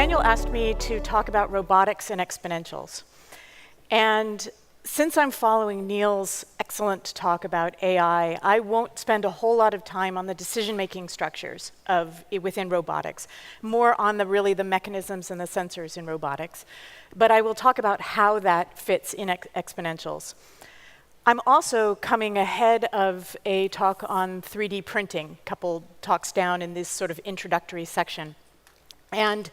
Daniel asked me to talk about robotics and exponentials. And since I'm following Neil's excellent talk about AI, I won't spend a whole lot of time on the decision-making structures within robotics, more on the mechanisms and the sensors in robotics. But I will talk about how that fits in exponentials. I'm also coming ahead of a talk on 3D printing, a couple talks down in this sort of introductory section. And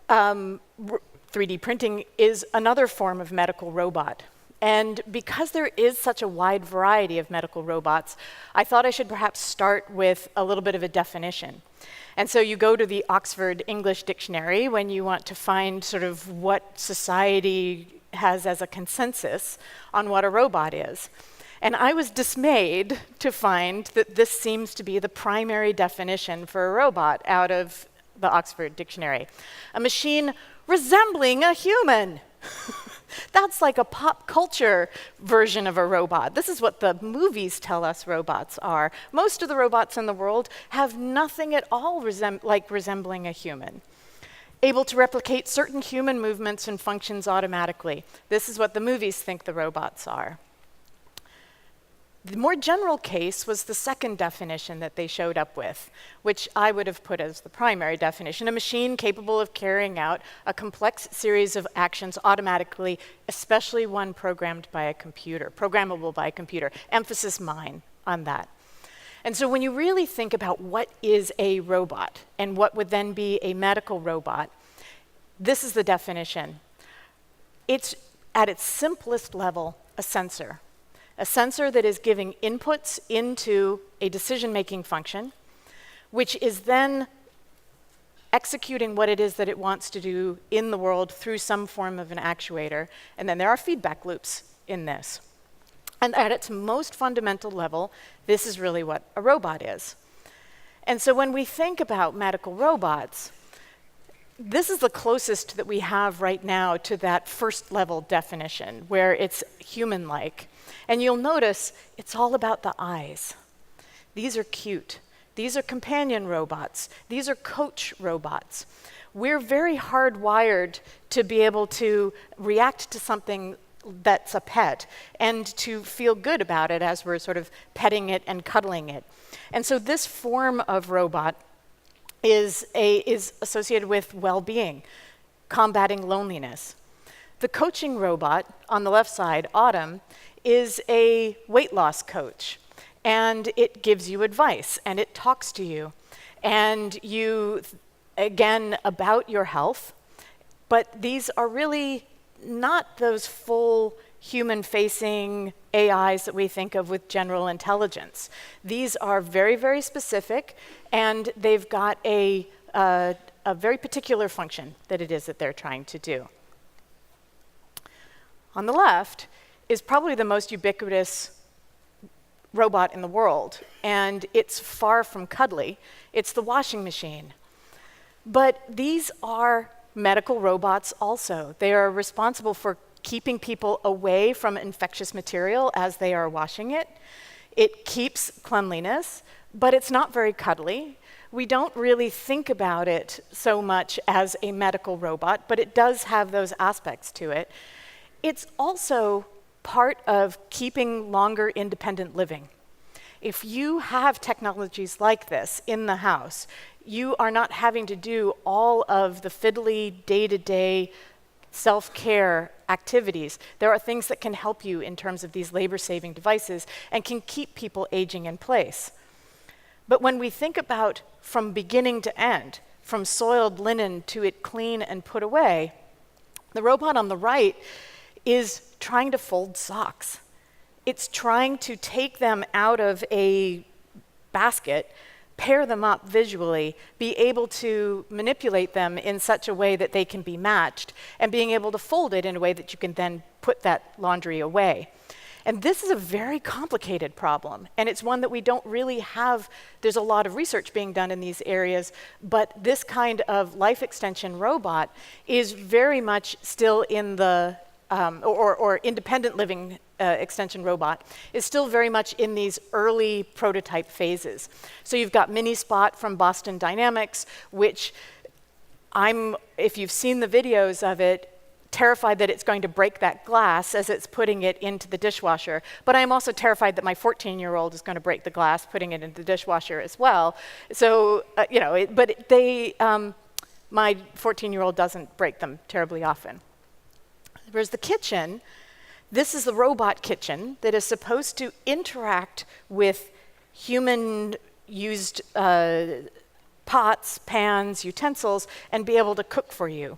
3D printing is another form of medical robot. And because there is such a wide variety of medical robots, I thought I should perhaps start with a little bit of a definition. And so you go to the Oxford English Dictionary when you want to find sort of what society has as a consensus on what a robot is. And I was dismayed to find that this seems to be the primary definition for a robot out of the Oxford Dictionary. A machine resembling a human. That's like a pop culture version of a robot. This is what the movies tell us robots are. Most of the robots in the world have nothing at all resembling a human. Able to replicate certain human movements and functions automatically. This is what the movies think the robots are. The more general case was the second definition that they showed up with, which I would have put as the primary definition: a machine capable of carrying out a complex series of actions automatically, especially one programmed by a computer, programmable by a computer. Emphasis mine on that. And so when you really think about what is a robot and what would then be a medical robot, this is the definition. It's, at its simplest level, a sensor. A sensor that is giving inputs into a decision-making function, which is then executing what it is that it wants to do in the world through some form of an actuator. And then there are feedback loops in this. And at its most fundamental level, this is really what a robot is. And so when we think about medical robots, this is the closest that we have right now to that first level definition, where it's human-like. And you'll notice it's all about the eyes. These are cute. These are companion robots. These are coach robots. We're very hardwired to be able to react to something that's a pet and to feel good about it as we're sort of petting it and cuddling it. And so this form of robot is associated with well-being, combating loneliness. The coaching robot on the left side, Autumn, is a weight loss coach, and it gives you advice, and it talks to you, and again, about your health, but these are really not those full human-facing AIs that we think of with general intelligence. These are very, very specific, and they've got a very particular function that it is that they're trying to do. On the left is probably the most ubiquitous robot in the world, and it's far from cuddly. It's the washing machine. But these are medical robots also. They are responsible for keeping people away from infectious material as they are washing it. It keeps cleanliness, but it's not very cuddly. We don't really think about it so much as a medical robot, but it does have those aspects to it. It's also part of keeping longer independent living. If you have technologies like this in the house, you are not having to do all of the fiddly day-to-day self-care activities. There are things that can help you in terms of these labor-saving devices and can keep people aging in place. But when we think about from beginning to end, from soiled linen to it clean and put away, the robot on the right is trying to fold socks. It's trying to take them out of a basket, pair them up visually, be able to manipulate them in such a way that they can be matched, and being able to fold it in a way that you can then put that laundry away. And this is a very complicated problem, and it's one that we don't really have. There's a lot of research being done in these areas, but this kind of life extension robot is very much still in the, or independent living extension robot is still very much in these early prototype phases. So you've got Mini Spot from Boston Dynamics, which if you've seen the videos of it, terrified that it's going to break that glass as it's putting it into the dishwasher. But I'm also terrified that my 14-year-old is going to break the glass putting it into the dishwasher as well. So, my 14-year-old doesn't break them terribly often. Whereas the kitchen, this is the robot kitchen that is supposed to interact with human-used pots, pans, utensils, and be able to cook for you.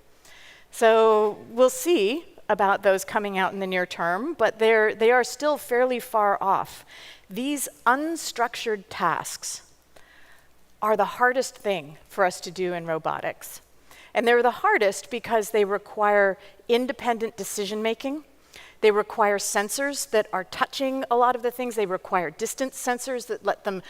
So we'll see about those coming out in the near term, but they are still fairly far off. These unstructured tasks are the hardest thing for us to do in robotics. And they're the hardest because they require independent decision-making. They require sensors that are touching a lot of the things. They require distance sensors that let them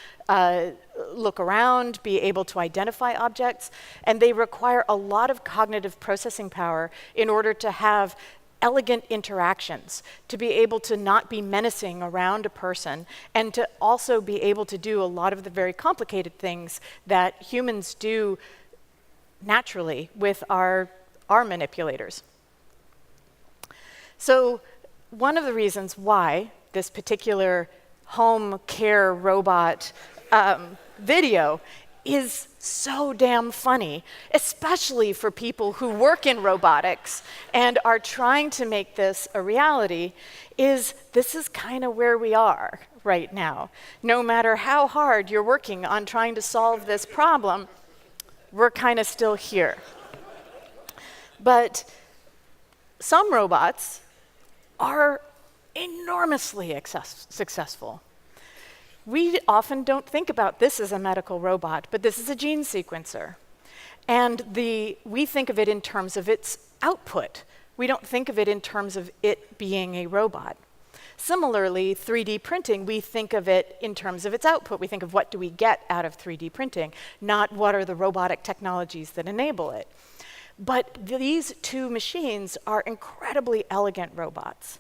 look around, be able to identify objects. And they require a lot of cognitive processing power in order to have elegant interactions, to be able to not be menacing around a person, and to also be able to do a lot of the very complicated things that humans do naturally with our manipulators. So one of the reasons why this particular home care robot video is so damn funny, especially for people who work in robotics and are trying to make this a reality, is this is kind of where we are right now. No matter how hard you're working on trying to solve this problem, we're kind of still here. But some robots are enormously successful. We often don't think about this as a medical robot, but this is a gene sequencer. And we think of it in terms of its output. We don't think of it in terms of it being a robot. Similarly, 3D printing, we think of it in terms of its output. We think of what do we get out of 3D printing, not what are the robotic technologies that enable it. But these two machines are incredibly elegant robots.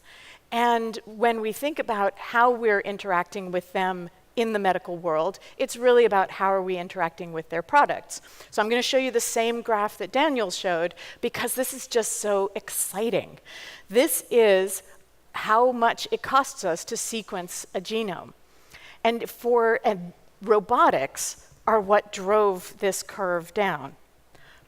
And when we think about how we're interacting with them in the medical world, it's really about how are we interacting with their products. So I'm going to show you the same graph that Daniel showed because this is just so exciting. This is how much it costs us to sequence a genome. And robotics are what drove this curve down,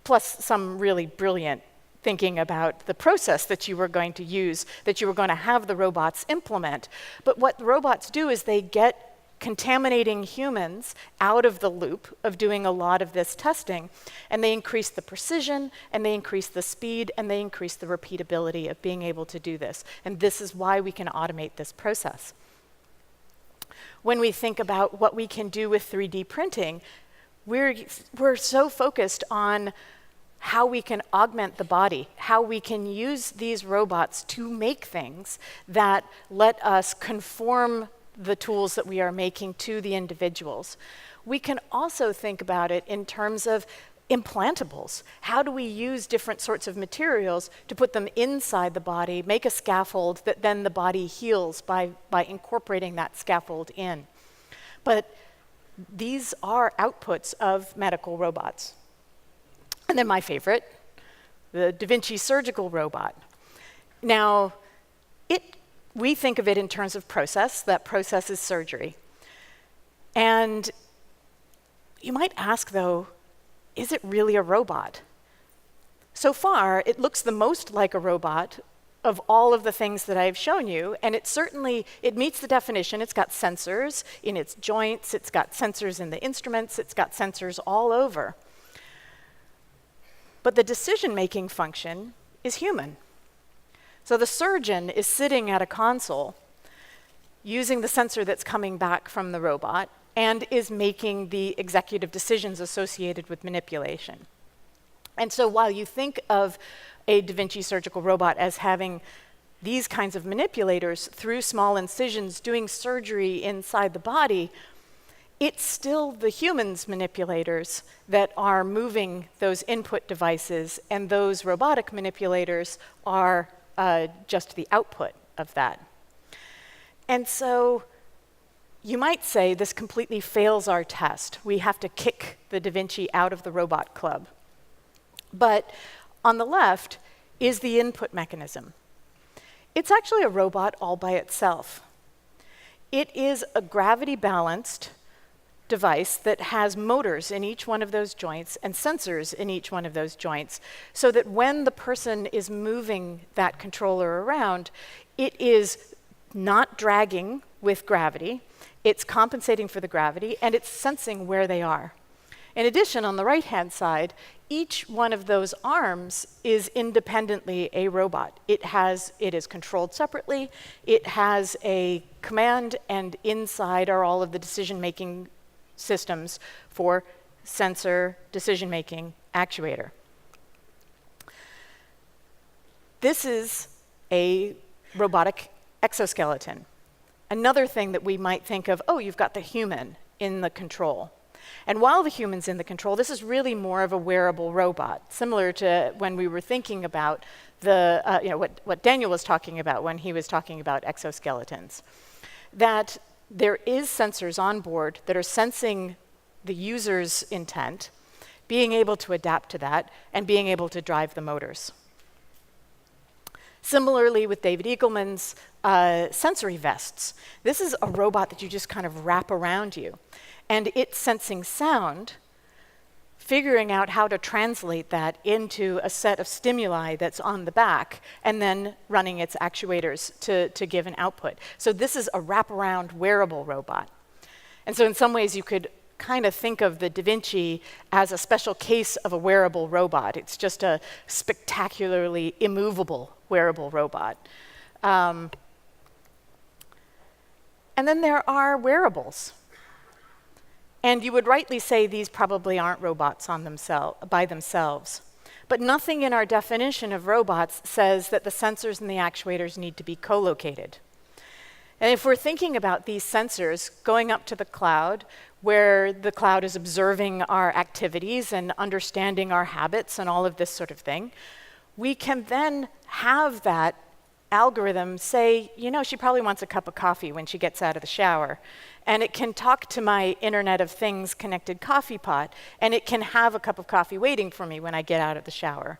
plus some really brilliant thinking about the process that you were going to use, that you were going to have the robots implement. But what the robots do is they get contaminating humans out of the loop of doing a lot of this testing, and they increase the precision, and they increase the speed, and they increase the repeatability of being able to do this. And this is why we can automate this process. When we think about what we can do with 3D printing, we're so focused on how we can augment the body, how we can use these robots to make things that let us conform the tools that we are making to the individuals. We can also think about it in terms of implantables. How do we use different sorts of materials to put them inside the body, make a scaffold that then the body heals by incorporating that scaffold in? But these are outputs of medical robots. And then my favorite, the Da Vinci surgical robot. Now, we think of it in terms of process. That process is surgery. And you might ask, though, is it really a robot? So far, it looks the most like a robot of all of the things that I've shown you, and it meets the definition. It's got sensors in its joints, it's got sensors in the instruments, it's got sensors all over. But the decision-making function is human. So the surgeon is sitting at a console using the sensor that's coming back from the robot and is making the executive decisions associated with manipulation. And so while you think of a Da Vinci surgical robot as having these kinds of manipulators through small incisions doing surgery inside the body, it's still the humans' manipulators that are moving those input devices, and those robotic manipulators are just the output of that. And so you might say this completely fails our test. We have to kick the Da Vinci out of the robot club. But on the left is the input mechanism. It's actually a robot all by itself. It is a gravity-balanced device that has motors in each one of those joints and sensors in each one of those joints, so that when the person is moving that controller around, it is not dragging with gravity, it's compensating for the gravity, and it's sensing where they are. In addition, on the right-hand side, each one of those arms is independently a robot. It is controlled separately, it has a command, and inside are all of the decision-making systems for sensor, decision-making, actuator. This is a robotic exoskeleton. Another thing that we might think of, oh, you've got the human in the control. And while the human's in the control, this is really more of a wearable robot, similar to when we were thinking about what Daniel was talking about when he was talking about exoskeletons. That there is sensors on board that are sensing the user's intent, being able to adapt to that, and being able to drive the motors. Similarly with David Eagleman's sensory vests. This is a robot that you just kind of wrap around you. And it's sensing sound, figuring out how to translate that into a set of stimuli that's on the back, and then running its actuators to give an output. So this is a wraparound wearable robot. And so in some ways you could kind of think of the Da Vinci as a special case of a wearable robot. It's just a spectacularly immovable wearable robot. And then there are wearables. And you would rightly say these probably aren't robots by themselves. But nothing in our definition of robots says that the sensors and the actuators need to be co-located. And if we're thinking about these sensors going up to the cloud, where the cloud is observing our activities and understanding our habits and all of this sort of thing, we can then have that algorithm say, you know, she probably wants a cup of coffee when she gets out of the shower. And it can talk to my Internet of Things connected coffee pot, and it can have a cup of coffee waiting for me when I get out of the shower.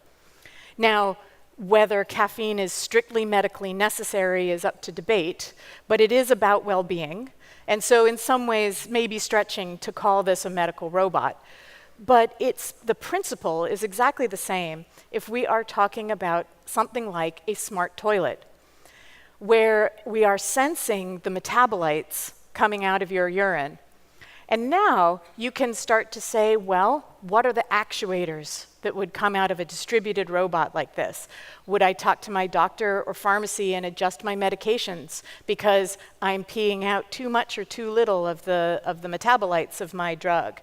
Now, whether caffeine is strictly medically necessary is up to debate, but it is about well-being. And so in some ways, maybe stretching to call this a medical robot. But the principle is exactly the same if we are talking about something like a smart toilet, where we are sensing the metabolites coming out of your urine. And now you can start to say, well, what are the actuators that would come out of a distributed robot like this? Would I talk to my doctor or pharmacy and adjust my medications because I'm peeing out too much or too little of the metabolites of my drug?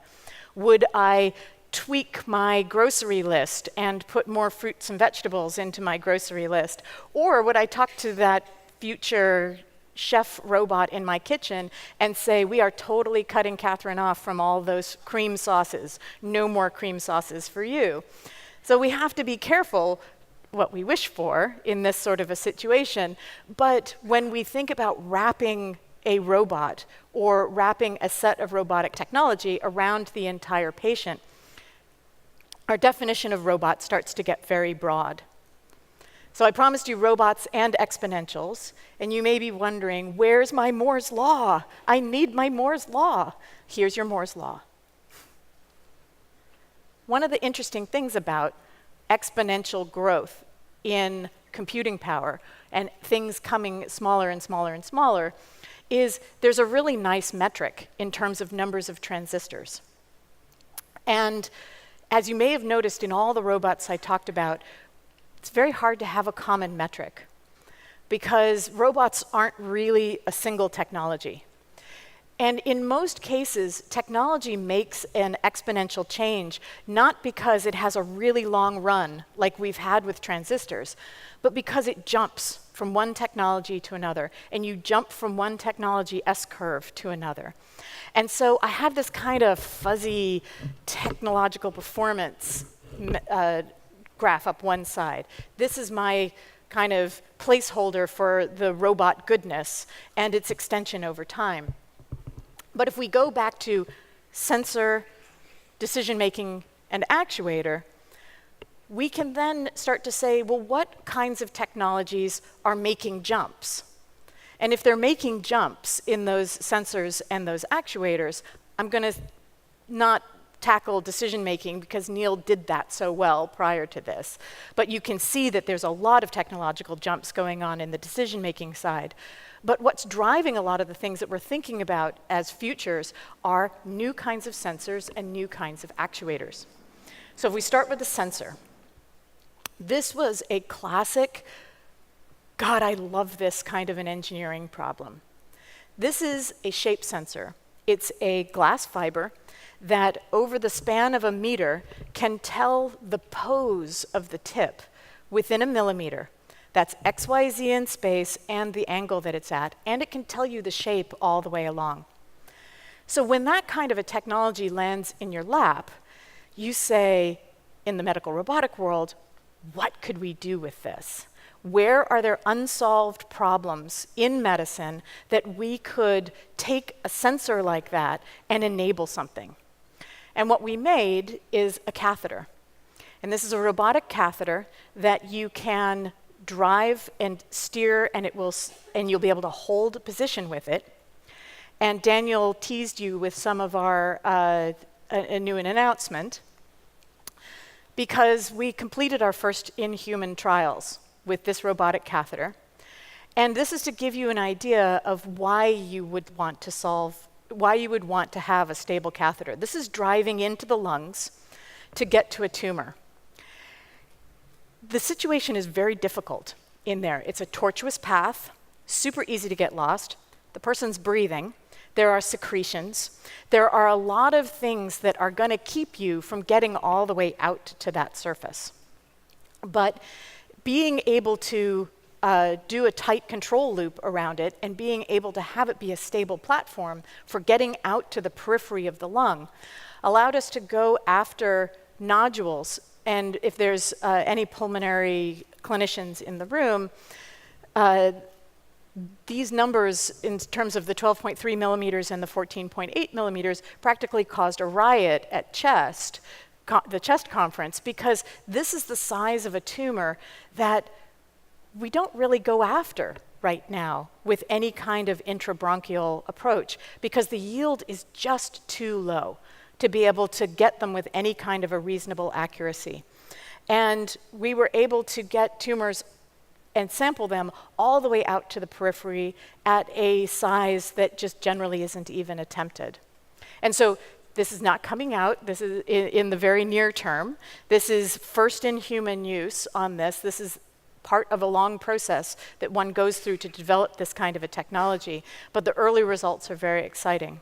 Would I tweak my grocery list and put more fruits and vegetables into my grocery list? Or would I talk to that future chef robot in my kitchen and say, we are totally cutting Catherine off from all those cream sauces. No more cream sauces for you. So we have to be careful what we wish for in this sort of a situation. But when we think about wrapping a robot or wrapping a set of robotic technology around the entire patient, our definition of robot starts to get very broad. So I promised you robots and exponentials, and you may be wondering, where's my Mohr's law? I need my Mohr's law. Here's your Mohr's law. One of the interesting things about exponential growth in computing power and things coming smaller and smaller and smaller is there's a really nice metric in terms of numbers of transistors. And as you may have noticed in all the robots I talked about, it's very hard to have a common metric because robots aren't really a single technology. And in most cases, technology makes an exponential change, not because it has a really long run like we've had with transistors, but because it jumps from one technology to another, and you jump from one technology S-curve to another. And so I have this kind of fuzzy technological performance graph up one side. This is my kind of placeholder for the robot goodness and its extension over time. But if we go back to sensor, decision-making, and actuator, we can then start to say, well, what kinds of technologies are making jumps? And if they're making jumps in those sensors and those actuators, I'm going to not tackle decision making because Neil did that so well prior to this. But you can see that there's a lot of technological jumps going on in the decision making side. But what's driving a lot of the things that we're thinking about as futures are new kinds of sensors and new kinds of actuators. So if we start with the sensor, this was a classic, God, I love this kind of an engineering problem. This is a shape sensor. It's a glass fiber that over the span of a meter can tell the pose of the tip within a millimeter. That's XYZ in space and the angle that it's at, and it can tell you the shape all the way along. So when that kind of a technology lands in your lap, you say, in the medical robotic world, what could we do with this? Where are there unsolved problems in medicine that we could take a sensor like that and enable something? And what we made is a catheter. And this is a robotic catheter that you can drive and steer, and you'll be able to hold a position with it. And Daniel teased you with some of our a new announcement, because we completed our first in-human trials with this robotic catheter. And this is to give you an idea of why you would want to have a stable catheter. This is driving into the lungs to get to a tumor. The situation is very difficult in there. It's a tortuous path, super easy to get lost. The person's breathing. There are secretions. There are a lot of things that are going to keep you from getting all the way out to that surface. But being able to do a tight control loop around it and being able to have it be a stable platform for getting out to the periphery of the lung allowed us to go after nodules. And if there's any pulmonary clinicians in the room, these numbers in terms of the 12.3 millimeters and the 14.8 millimeters practically caused a riot at the chest conference, because this is the size of a tumor that we don't really go after right now with any kind of intrabronchial approach, because the yield is just too low to be able to get them with any kind of a reasonable accuracy. And we were able to get tumors and sample them all the way out to the periphery at a size that just generally isn't even attempted. And so this is not coming out. This is in the very near term. This is first in human use on this. This is part of a long process that one goes through to develop this kind of a technology. But the early results are very exciting.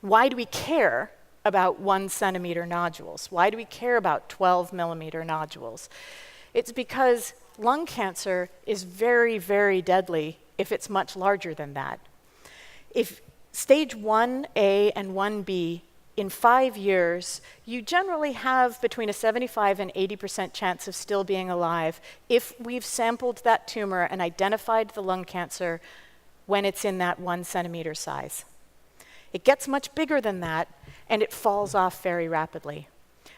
Why do we care about 1 centimeter nodules? Why do we care about 12 millimeter nodules? It's because lung cancer is very, very deadly if it's much larger than that. If stage 1A and 1B, in 5 years, you generally have between a 75 and 80% chance of still being alive if we've sampled that tumor and identified the lung cancer when it's in that 1 centimeter size. It gets much bigger than that, and it falls off very rapidly.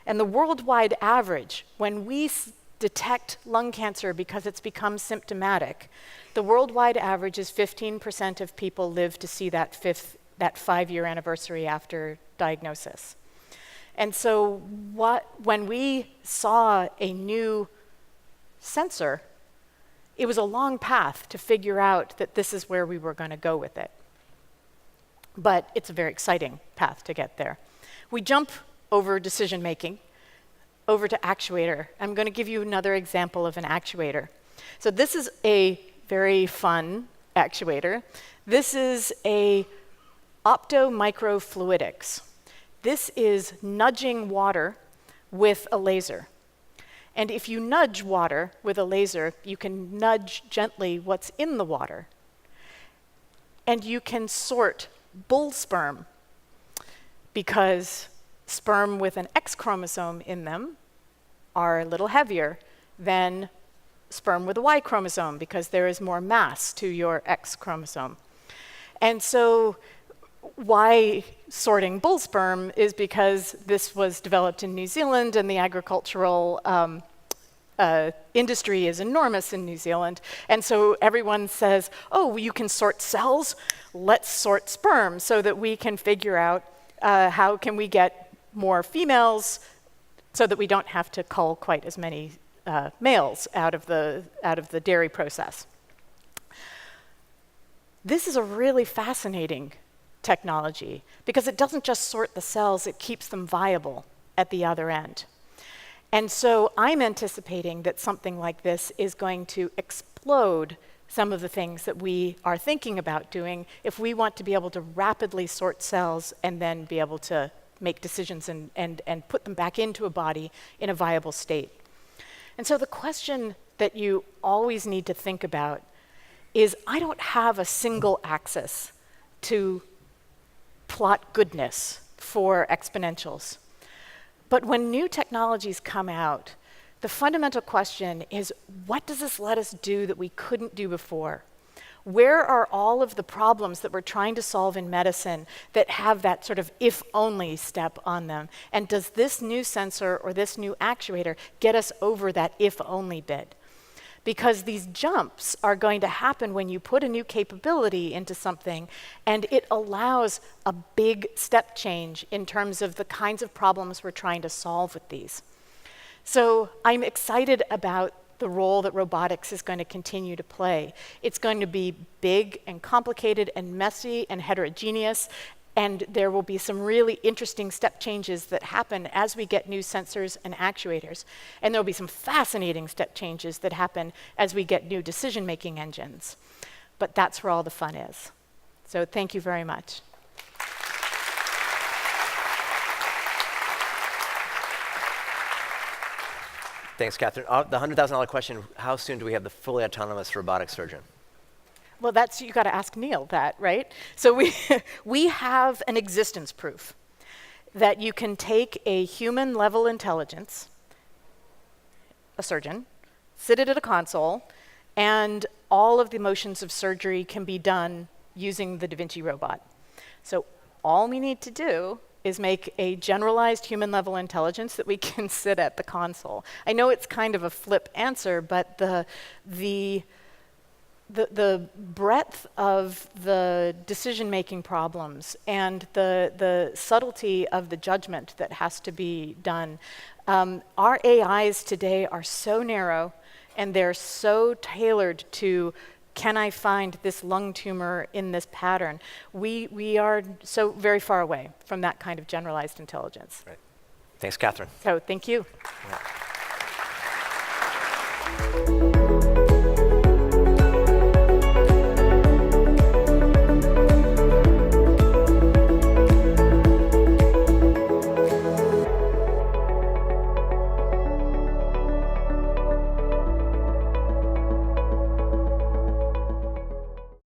And the worldwide average, when we detect lung cancer because it's become symptomatic, the worldwide average is 15% of people live to see that 5-year anniversary after diagnosis. And so when we saw a new sensor, it was a long path to figure out that this is where we were going to go with it. But it's a very exciting path to get there. We jump over decision making, over to actuator. I'm going to give you another example of an actuator. So this is a very fun actuator. This is a optomicrofluidics. This is nudging water with a laser. And if you nudge water with a laser, you can nudge gently what's in the water. And you can sort bull sperm, because sperm with an X chromosome in them are a little heavier than sperm with a Y chromosome, because there is more mass to your X chromosome. And so why sorting bull sperm is because this was developed in New Zealand, and the agricultural industry is enormous in New Zealand. And so everyone says, oh, you can sort cells, let's sort sperm so that we can figure out how can we get more females so that we don't have to cull quite as many males out of the dairy process. This is a really fascinating technology because it doesn't just sort the cells, it keeps them viable at the other end. And so I'm anticipating that something like this is going to explode some of the things that we are thinking about doing if we want to be able to rapidly sort cells and then be able to make decisions and put them back into a body in a viable state. And so the question that you always need to think about is, I don't have a single axis to plot goodness for exponentials. But when new technologies come out, the fundamental question is, what does this let us do that we couldn't do before? Where are all of the problems that we're trying to solve in medicine that have that sort of if-only step on them? And does this new sensor or this new actuator get us over that if-only bit? Because these jumps are going to happen when you put a new capability into something, and it allows a big step change in terms of the kinds of problems we're trying to solve with these. So I'm excited about the role that robotics is going to continue to play. It's going to be big and complicated and messy and heterogeneous, and there will be some really interesting step changes that happen as we get new sensors and actuators. And there will be some fascinating step changes that happen as we get new decision-making engines. But that's where all the fun is. So thank you very much. Thanks, Catherine. The $100,000 question, how soon do we have the fully autonomous robotic surgeon? Well, that's, you got to ask Neil that, right? So we have an existence proof that you can take a human level intelligence, a surgeon, sit it at a console, and all of the motions of surgery can be done using the Da Vinci robot. So all we need to do is make a generalized human level intelligence that we can sit at the console. I know it's kind of a flip answer, but the breadth of the decision-making problems and the subtlety of the judgment that has to be done. Our AIs today are so narrow, and they're so tailored to, can I find this lung tumor in this pattern? We are so very far away from that kind of generalized intelligence. Right. Thanks, Catherine. So thank you. Yeah.